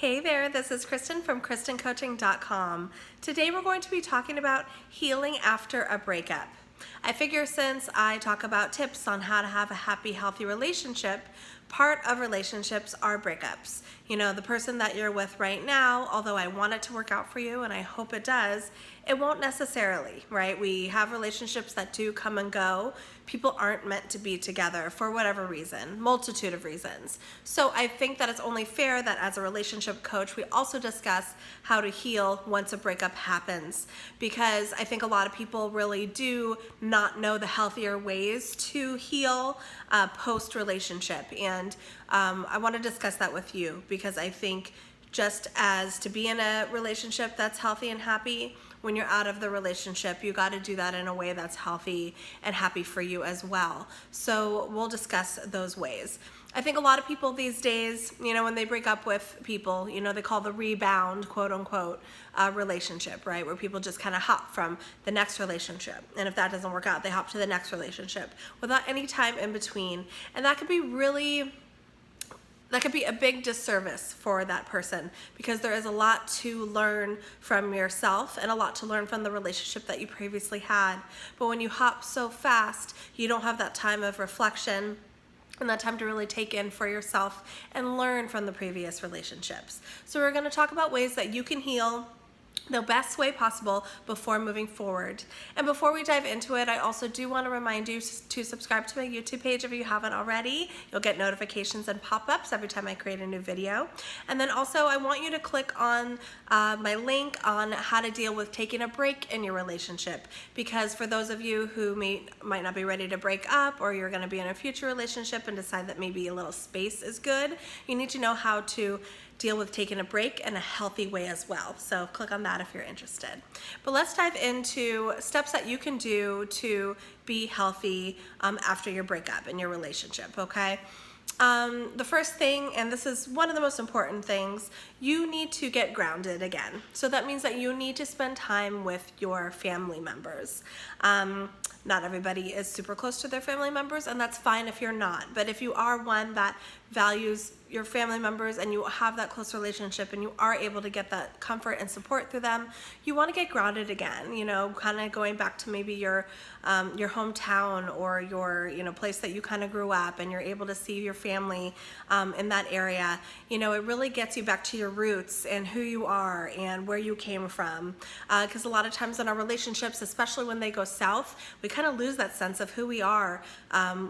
Hey there, this is Kristen from KristenCoaching.com. Today we're going to be talking about healing after a breakup. I figure since I talk about tips on how to have a happy, healthy relationship, part of relationships are breakups. You know, the person that you're with right now, although I want it to work out for you and I hope it does, it won't necessarily, right? We have relationships that do come and go. People aren't meant to be together for whatever reason, multitude of reasons. So I think that it's only fair that as a relationship coach, we also discuss how to heal once a breakup happens, because I think a lot of people really do not know the healthier ways to heal post-relationship. And I want to discuss that with you because I think just as to be in a relationship that's healthy and happy, when you're out of the relationship, you got to do that in a way that's healthy and happy for you as well. So we'll discuss those ways. I think a lot of people these days, you know, when they break up with people, you know, they call the rebound, quote unquote, relationship, right? Where people just kind of hop from the next relationship. And if that doesn't work out, they hop to the next relationship without any time in between. And that could be a big disservice for that person, because there is a lot to learn from yourself and a lot to learn from the relationship that you previously had. But when you hop so fast, you don't have that time of reflection and that time to really take in for yourself and learn from the previous relationships. So we're going to talk about ways that you can heal the best way possible before moving forward. And before we dive into it, I also do want to remind you to subscribe to my YouTube page if you haven't already. You'll get notifications and pop-ups every time I create a new video. And then also I want you to click on my link on how to deal with taking a break in your relationship, because for those of you who might not be ready to break up, or you're going to be in a future relationship and decide that maybe a little space is good, you need to know how to deal with taking a break in a healthy way as well. So click on that if you're interested. But let's dive into steps that you can do to be healthy after your breakup in your relationship, okay? The first thing, and this is one of the most important things, you need to get grounded again. So that means that you need to spend time with your family members. Not everybody is super close to their family members, and that's fine if you're not. But if you are one that values your family members and you have that close relationship and you are able to get that comfort and support through them, you want to get grounded again, you know, kind of going back to maybe your hometown or your, you know, place that you kind of grew up and you're able to see your family in that area. You know, it really gets you back to your roots and who you are and where you came from. Because a lot of times in our relationships, especially when they go south, we kind of lose that sense of who we are.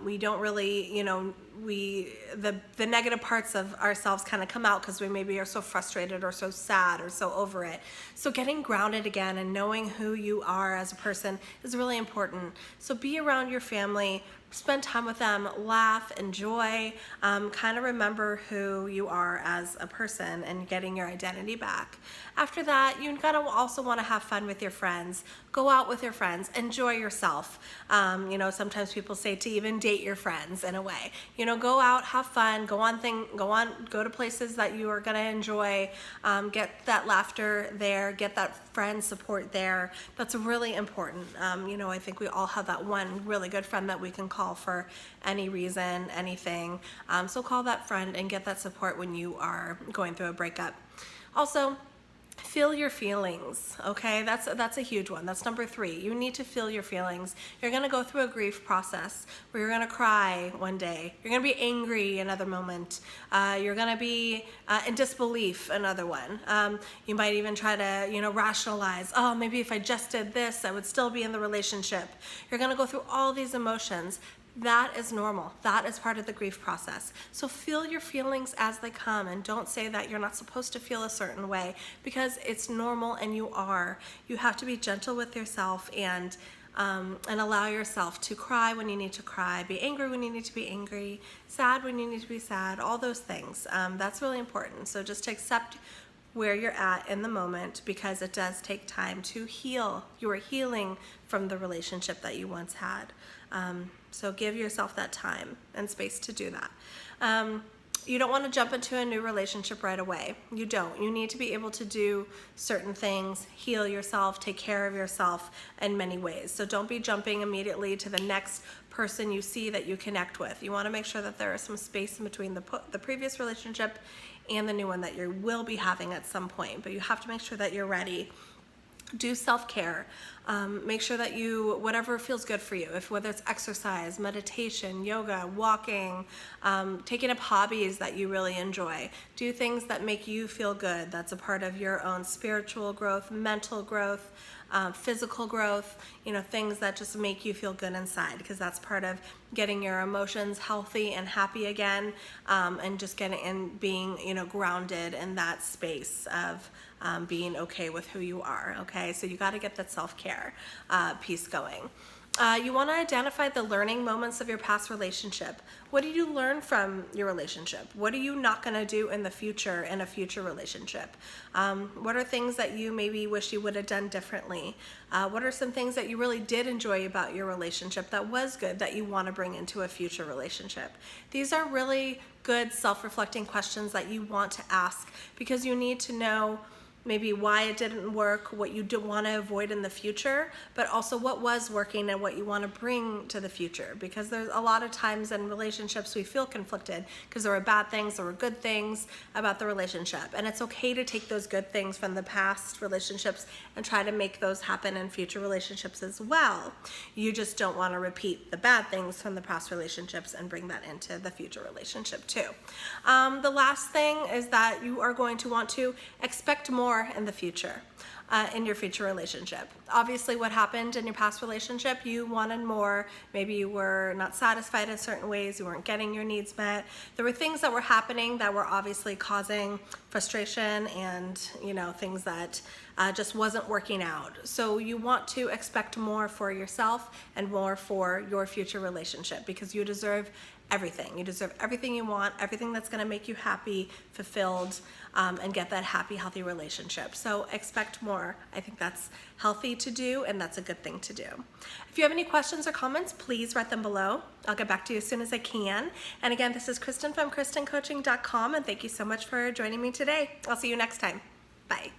We don't really, you know, the negative parts of ourselves kind of come out because we maybe are so frustrated or so sad or so over it. So getting grounded again and knowing who you are as a person is really important. So be around your family, spend time with them, laugh, enjoy, kind of remember who you are as a person and getting your identity back. After that, you gotta also want to have fun with your friends. Go out with your friends, enjoy yourself. You know, sometimes people say to even date your friends in a way. You know, go out, have fun, go to places that you are gonna enjoy, get that laughter there, get that friend support there. That's really important. You know, I think we all have that one really good friend that we can call for any reason, anything. So call that friend and get that support when you are going through a breakup. Also, feel your feelings, okay? That's a huge one. That's number 3. You need to feel your feelings. You're gonna go through a grief process where you're gonna cry one day. You're gonna be angry another moment. You're gonna be in disbelief another one. You might even try to, you know, rationalize, oh, maybe if I just did this, I would still be in the relationship. You're gonna go through all these emotions. That is normal. That is part of the grief process. So feel your feelings as they come, and don't say that you're not supposed to feel a certain way, because it's normal and you are. You have to be gentle with yourself and allow yourself to cry when you need to cry, be angry when you need to be angry, sad when you need to be sad, all those things. That's really important. So just to accept where you're at in the moment, because it does take time to heal. You are healing from the relationship that you once had. So give yourself that time and space to do that. You don't want to jump into a new relationship right away. You don't. You need to be able to do certain things, heal yourself, take care of yourself in many ways. So don't be jumping immediately to the next person you see that you connect with. You want to make sure that there is some space in between the previous relationship and the new one that you will be having at some point, but you have to make sure that you're ready. Do self-care. Make sure that you, whatever feels good for you, whether it's exercise, meditation, yoga, walking, taking up hobbies that you really enjoy. Do things that make you feel good. That's a part of your own spiritual growth, mental growth, physical growth, things that just make you feel good inside, because that's part of getting your emotions healthy and happy again, and just getting and being, grounded in that space of being okay with who you are. Okay, so you got to get that self-care piece going. You want to identify the learning moments of your past relationship. What did you learn from your relationship? What are you not going to do in the future in a future relationship? What are things that you maybe wish you would have done differently? What are some things that you really did enjoy about your relationship that was good that you want to bring into a future relationship? These are really good self-reflecting questions that you want to ask, because you need to know maybe why it didn't work, what you do want to avoid in the future, but also what was working and what you want to bring to the future. Because there's a lot of times in relationships we feel conflicted because there were bad things, there were good things about the relationship. And it's okay to take those good things from the past relationships and try to make those happen in future relationships as well. You just don't want to repeat the bad things from the past relationships and bring that into the future relationship too. The last thing is that you are going to want to expect more in the future, in your future relationship. Obviously, what happened in your past relationship, you wanted more. Maybe you were not satisfied in certain ways, you weren't getting your needs met. There were things that were happening that were obviously causing frustration and things that just wasn't working out. So you want to expect more for yourself and more for your future relationship, because you deserve everything. You deserve everything you want, everything that's going to make you happy, fulfilled, and get that happy, healthy relationship. So expect more. I think that's healthy to do, and that's a good thing to do. If you have any questions or comments, please write them below. I'll get back to you as soon as I can. And again, this is Kristen from KristenCoaching.com, and thank you so much for joining me today. I'll see you next time. Bye.